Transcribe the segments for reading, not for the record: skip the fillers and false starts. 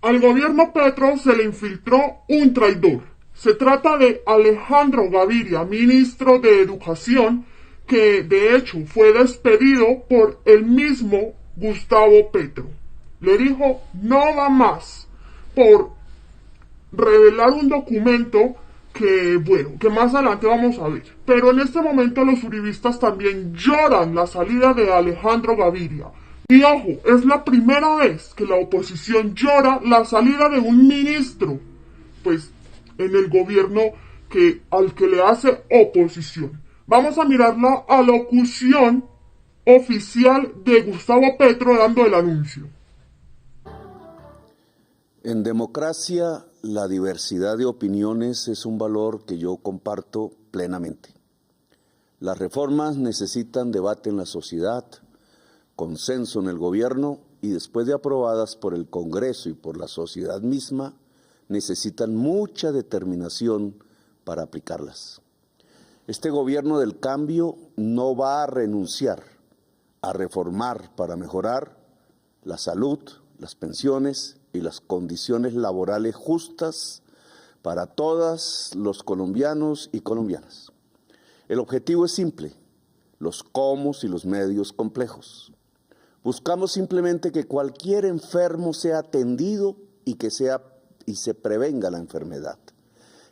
Al gobierno Petro se le infiltró un traidor. Se trata de Alejandro Gaviria, ministro de Educación, que de hecho fue despedido por el mismo Gustavo Petro. Le dijo no va más por revelar un documento que más adelante vamos a ver. Pero en este momento los uribistas también lloran la salida de Alejandro Gaviria. Y ojo, es la primera vez que la oposición llora la salida de un ministro, pues, en el gobierno al que le hace oposición. Vamos a mirar la alocución oficial de Gustavo Petro dando el anuncio. En democracia, la diversidad de opiniones es un valor que yo comparto plenamente. Las reformas necesitan debate en la sociedad, consenso en el gobierno y después de aprobadas por el Congreso y por la sociedad misma, necesitan mucha determinación para aplicarlas. Este gobierno del cambio no va a renunciar a reformar para mejorar la salud, las pensiones y las condiciones laborales justas para todos los colombianos y colombianas. El objetivo es simple, los cómo y los medios complejos. Buscamos simplemente que cualquier enfermo sea atendido y se prevenga la enfermedad.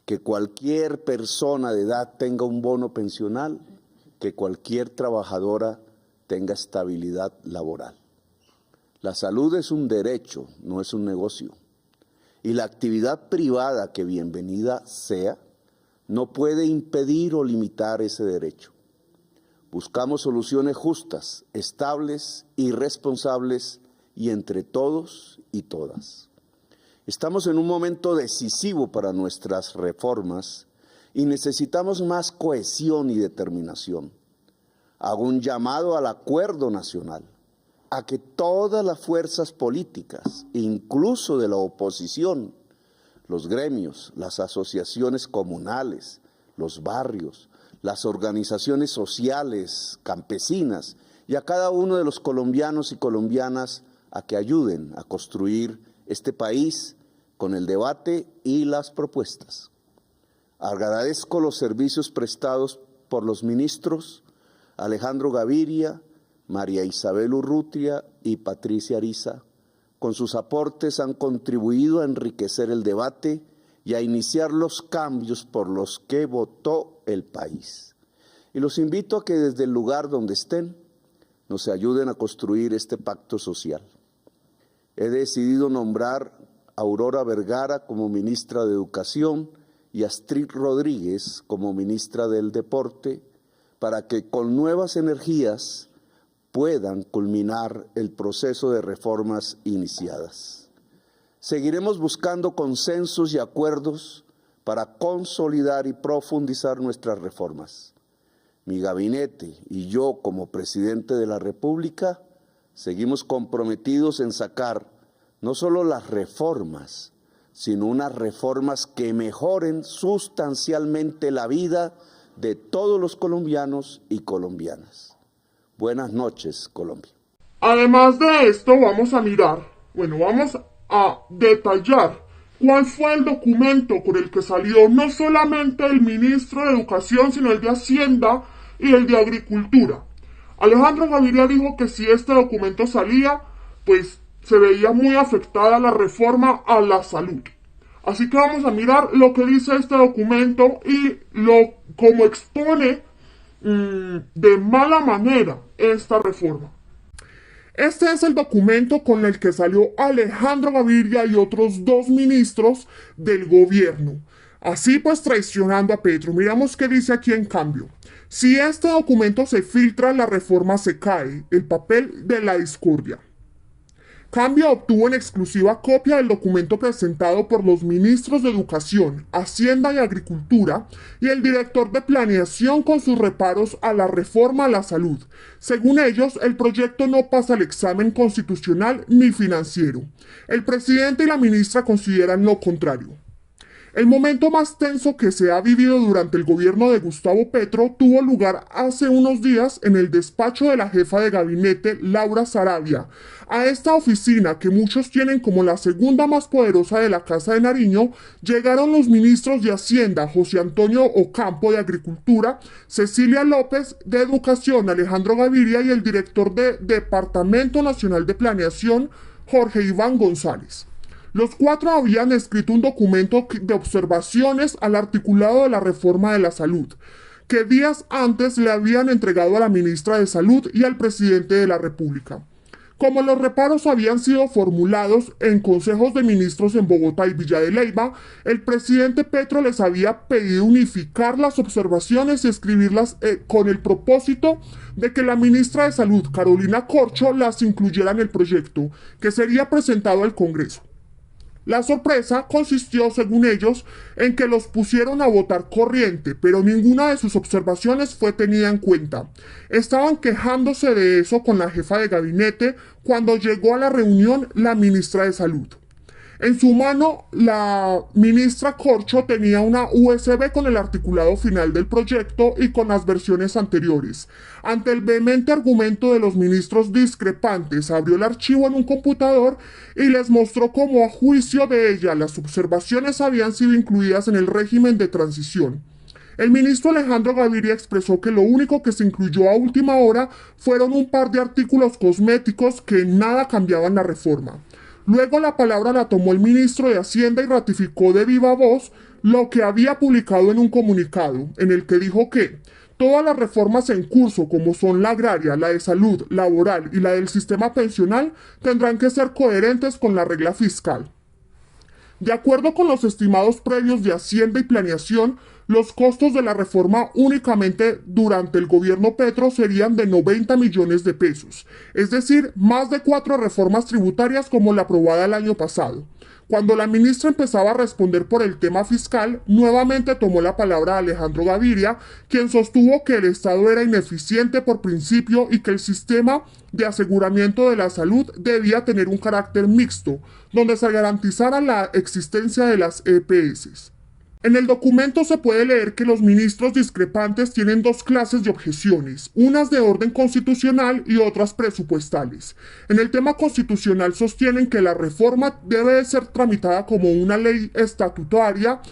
Que cualquier persona de edad tenga un bono pensional, que cualquier trabajadora tenga estabilidad laboral. La salud es un derecho, no es un negocio. Y la actividad privada, que bienvenida sea, no puede impedir o limitar ese derecho. Buscamos soluciones justas, estables y responsables y entre todos y todas. Estamos en un momento decisivo para nuestras reformas y necesitamos más cohesión y determinación. Hago un llamado al acuerdo nacional, a que todas las fuerzas políticas, incluso de la oposición, los gremios, las asociaciones comunales, los barrios, las organizaciones sociales, campesinas, y a cada uno de los colombianos y colombianas a que ayuden a construir este país con el debate y las propuestas. Agradezco los servicios prestados por los ministros Alejandro Gaviria, María Isabel Urrutia y Patricia Ariza. Con sus aportes han contribuido a enriquecer el debate y a iniciar los cambios por los que votó el país. Y los invito a que desde el lugar donde estén nos ayuden a construir este pacto social. He decidido nombrar a Aurora Vergara como ministra de Educación y a Astrid Rodríguez como ministra del Deporte para que con nuevas energías puedan culminar el proceso de reformas iniciadas. Seguiremos buscando consensos y acuerdos para consolidar y profundizar nuestras reformas. Mi gabinete y yo, como presidente de la República, seguimos comprometidos en sacar no solo las reformas, sino unas reformas que mejoren sustancialmente la vida de todos los colombianos y colombianas. Buenas noches, Colombia. Además de esto, vamos a detallar cuál fue el documento por el que salió no solamente el ministro de Educación, sino el de Hacienda y el de Agricultura. Alejandro Gaviria dijo que si este documento salía, pues se veía muy afectada la reforma a la salud. Así que vamos a mirar lo que dice este documento y cómo expone de mala manera esta reforma. Este es el documento con el que salió Alejandro Gaviria y otros dos ministros del gobierno. Así pues traicionando a Petro. Miramos qué dice aquí en cambio. Si este documento se filtra, la reforma se cae. El papel de la discordia. Cambio obtuvo en exclusiva copia del documento presentado por los ministros de Educación, Hacienda y Agricultura y el director de Planeación con sus reparos a la reforma a la salud. Según ellos, el proyecto no pasa el examen constitucional ni financiero. El presidente y la ministra consideran lo contrario. El momento más tenso que se ha vivido durante el gobierno de Gustavo Petro tuvo lugar hace unos días en el despacho de la jefa de gabinete, Laura Sarabia. A esta oficina, que muchos tienen como la segunda más poderosa de la Casa de Nariño, llegaron los ministros de Hacienda, José Antonio Ocampo de Agricultura, Cecilia López de Educación, Alejandro Gaviria y el director de Departamento Nacional de Planeación, Jorge Iván González. Los cuatro habían escrito un documento de observaciones al articulado de la reforma de la salud, que días antes le habían entregado a la ministra de Salud y al presidente de la República. Como los reparos habían sido formulados en consejos de ministros en Bogotá y Villa de Leyva, el presidente Petro les había pedido unificar las observaciones y escribirlas con el propósito de que la ministra de Salud, Carolina Corcho, las incluyera en el proyecto, que sería presentado al Congreso. La sorpresa consistió, según ellos, en que los pusieron a votar corriente, pero ninguna de sus observaciones fue tenida en cuenta. Estaban quejándose de eso con la jefa de gabinete cuando llegó a la reunión la ministra de Salud. En su mano, la ministra Corcho tenía una USB con el articulado final del proyecto y con las versiones anteriores. Ante el vehemente argumento de los ministros discrepantes, abrió el archivo en un computador y les mostró cómo, a juicio de ella, las observaciones habían sido incluidas en el régimen de transición. El ministro Alejandro Gaviria expresó que lo único que se incluyó a última hora fueron un par de artículos cosméticos que en nada cambiaban la reforma. Luego la palabra la tomó el ministro de Hacienda y ratificó de viva voz lo que había publicado en un comunicado, en el que dijo que todas las reformas en curso, como son la agraria, la de salud, laboral y la del sistema pensional, tendrán que ser coherentes con la regla fiscal. De acuerdo con los estimados previos de Hacienda y Planeación, los costos de la reforma únicamente durante el gobierno Petro serían de 90 millones de pesos, es decir, más de 4 reformas tributarias como la aprobada el año pasado. Cuando la ministra empezaba a responder por el tema fiscal, nuevamente tomó la palabra Alejandro Gaviria, quien sostuvo que el Estado era ineficiente por principio y que el sistema de aseguramiento de la salud debía tener un carácter mixto, donde se garantizara la existencia de las EPS. En el documento se puede leer que los ministros discrepantes tienen dos clases de objeciones, unas de orden constitucional y otras presupuestales. En el tema constitucional sostienen que la reforma debe de ser tramitada como una ley estatutaria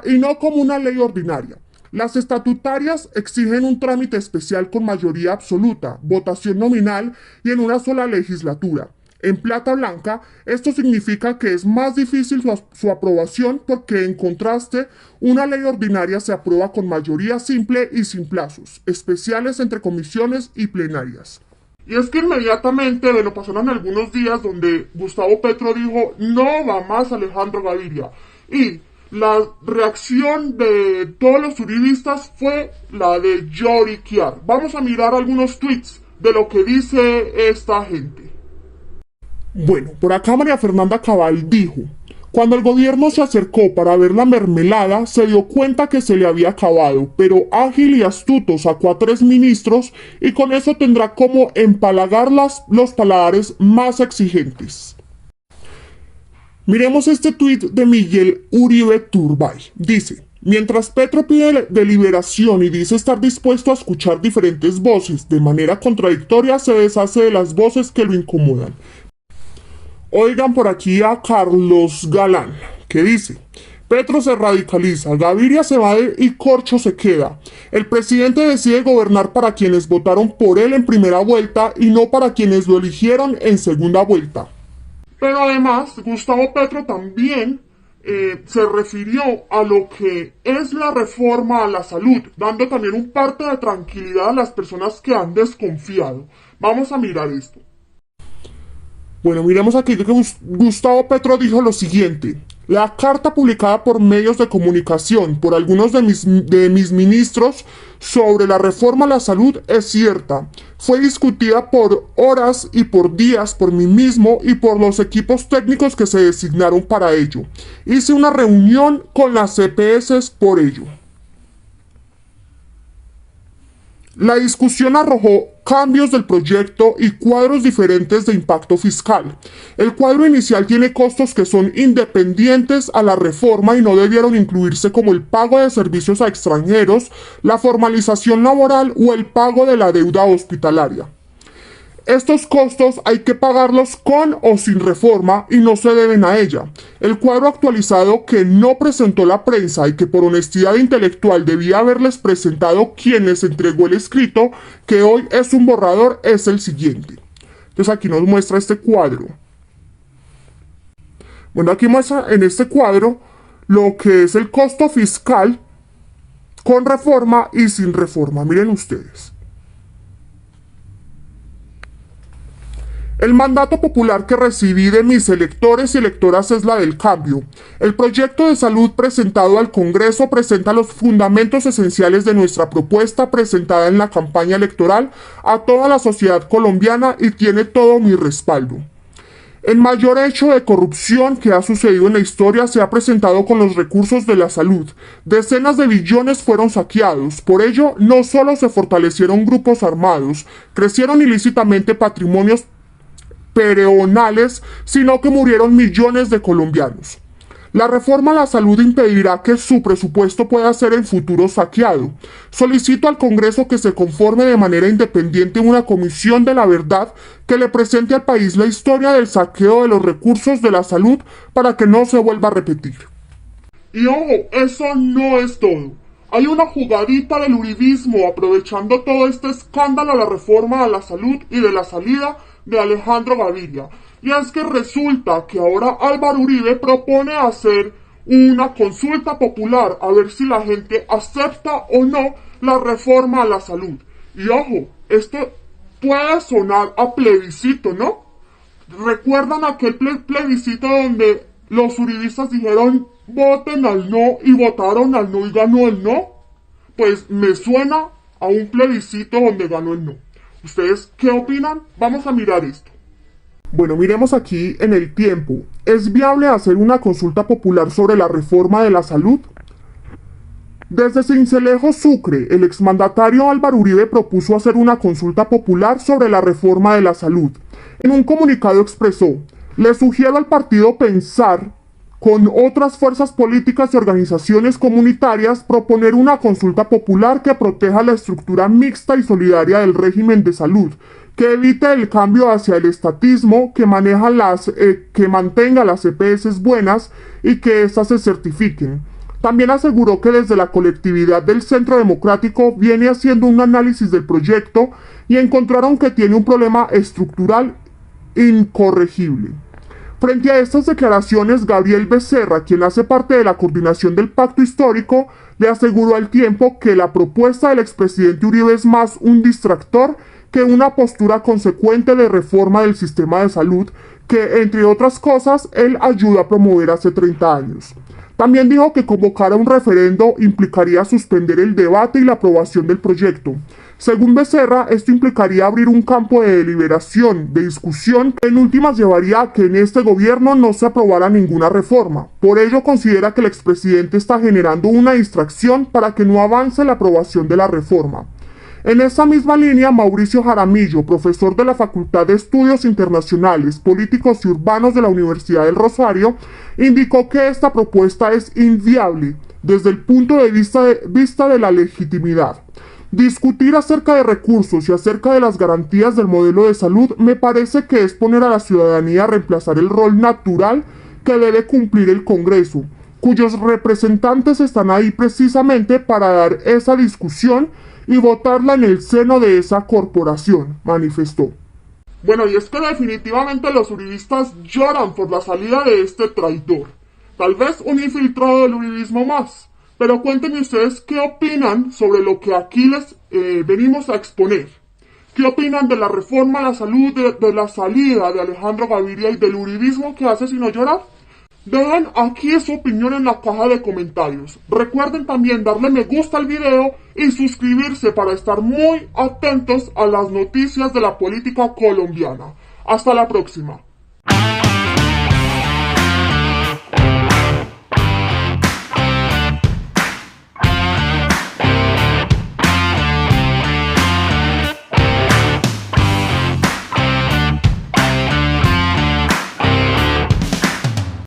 y no como una ley ordinaria. Las estatutarias exigen un trámite especial con mayoría absoluta, votación nominal y en una sola legislatura. En plata blanca, esto significa que es más difícil su aprobación porque, en contraste, una ley ordinaria se aprueba con mayoría simple y sin plazos, especiales entre comisiones y plenarias. Y es que inmediatamente lo pasaron algunos días donde Gustavo Petro dijo no va más Alejandro Gaviria. Y la reacción de todos los uribistas fue la de lloriquear. Vamos a mirar algunos tweets de lo que dice esta gente. Bueno, por acá María Fernanda Cabal dijo: cuando el gobierno se acercó para ver la mermelada, se dio cuenta que se le había acabado, pero ágil y astuto sacó a 3 ministros y con eso tendrá como empalagar los paladares más exigentes. Miremos este tuit de Miguel Uribe Turbay. Dice: mientras Petro pide deliberación y dice estar dispuesto a escuchar diferentes voces de manera contradictoria, se deshace de las voces que lo incomodan. Oigan por aquí a Carlos Galán, que dice: Petro se radicaliza, Gaviria se va y Corcho se queda. El presidente decide gobernar para quienes votaron por él en primera vuelta y no para quienes lo eligieron en segunda vuelta. Pero además, Gustavo Petro también se refirió a lo que es la reforma a la salud, dando también un parte de tranquilidad a las personas que han desconfiado. Vamos a mirar esto. Bueno, miremos aquí que Gustavo Petro dijo lo siguiente: la carta publicada por medios de comunicación por algunos de mis ministros sobre la reforma a la salud es cierta. Fue discutida por horas y por días por mí mismo y por los equipos técnicos que se designaron para ello. Hice una reunión con las EPS por ello. La discusión arrojó cambios del proyecto y cuadros diferentes de impacto fiscal. El cuadro inicial tiene costos que son independientes a la reforma y no debieron incluirse, como el pago de servicios a extranjeros, la formalización laboral o el pago de la deuda hospitalaria. Estos costos hay que pagarlos con o sin reforma y no se deben a ella. El cuadro actualizado que no presentó la prensa y que por honestidad intelectual debía haberles presentado quienes entregó el escrito, que hoy es un borrador, es el siguiente. Entonces aquí nos muestra este cuadro. Bueno, aquí muestra en este cuadro lo que es el costo fiscal con reforma y sin reforma. Miren ustedes. El mandato popular que recibí de mis electores y electoras es la del cambio. El proyecto de salud presentado al Congreso presenta los fundamentos esenciales de nuestra propuesta presentada en la campaña electoral a toda la sociedad colombiana y tiene todo mi respaldo. El mayor hecho de corrupción que ha sucedido en la historia se ha presentado con los recursos de la salud. Decenas de billones fueron saqueados. Por ello, no solo se fortalecieron grupos armados, crecieron ilícitamente patrimonios perenales, sino que murieron millones de colombianos. La reforma a la salud impedirá que su presupuesto pueda ser en futuro saqueado. Solicito al Congreso que se conforme de manera independiente una comisión de la verdad que le presente al país la historia del saqueo de los recursos de la salud para que no se vuelva a repetir. Y ojo, eso no es todo. Hay una jugadita del uribismo aprovechando todo este escándalo a la reforma a la salud y de la salida de Alejandro Gaviria. Y es que resulta que ahora Álvaro Uribe propone hacer una consulta popular a ver si la gente acepta o no la reforma a la salud. Y ojo, esto puede sonar a plebiscito, ¿no? ¿Recuerdan aquel plebiscito donde los uribistas dijeron voten al no y votaron al no y ganó el no? Pues me suena a un plebiscito donde ganó el no. ¿Ustedes qué opinan? Vamos a mirar esto. Bueno, miremos aquí en el tiempo. ¿Es viable hacer una consulta popular sobre la reforma de la salud? Desde Sincelejo, Sucre, el exmandatario Álvaro Uribe propuso hacer una consulta popular sobre la reforma de la salud. En un comunicado expresó: le sugiero al partido pensar con otras fuerzas políticas y organizaciones comunitarias proponer una consulta popular que proteja la estructura mixta y solidaria del régimen de salud, que evite el cambio hacia el estatismo, que mantenga las EPS buenas y que éstas se certifiquen. También aseguró que desde la colectividad del Centro Democrático viene haciendo un análisis del proyecto y encontraron que tiene un problema estructural incorregible. Frente a estas declaraciones, Gabriel Becerra, quien hace parte de la coordinación del Pacto Histórico, le aseguró al Tiempo que la propuesta del expresidente Uribe es más un distractor que una postura consecuente de reforma del sistema de salud que, entre otras cosas, él ayudó a promover hace 30 años. También dijo que convocar a un referendo implicaría suspender el debate y la aprobación del proyecto. Según Becerra, esto implicaría abrir un campo de deliberación, de discusión, que en últimas llevaría a que en este gobierno no se aprobara ninguna reforma. Por ello considera que el expresidente está generando una distracción para que no avance la aprobación de la reforma. En esa misma línea, Mauricio Jaramillo, profesor de la Facultad de Estudios Internacionales, Políticos y Urbanos de la Universidad del Rosario, indicó que esta propuesta es inviable desde el punto de vista de la legitimidad. Discutir acerca de recursos y acerca de las garantías del modelo de salud me parece que es poner a la ciudadanía a reemplazar el rol natural que debe cumplir el Congreso, cuyos representantes están ahí precisamente para dar esa discusión y votarla en el seno de esa corporación, manifestó. Bueno, y es que definitivamente los uribistas lloran por la salida de este traidor. Tal vez un infiltrado del uribismo más. Pero cuéntenme ustedes qué opinan sobre lo que aquí les venimos a exponer. ¿Qué opinan de la reforma a la salud, de la salida de Alejandro Gaviria y del uribismo que hace sino llorar? Dejen aquí su opinión en la caja de comentarios. Recuerden también darle me gusta al video y suscribirse para estar muy atentos a las noticias de la política colombiana. Hasta la próxima.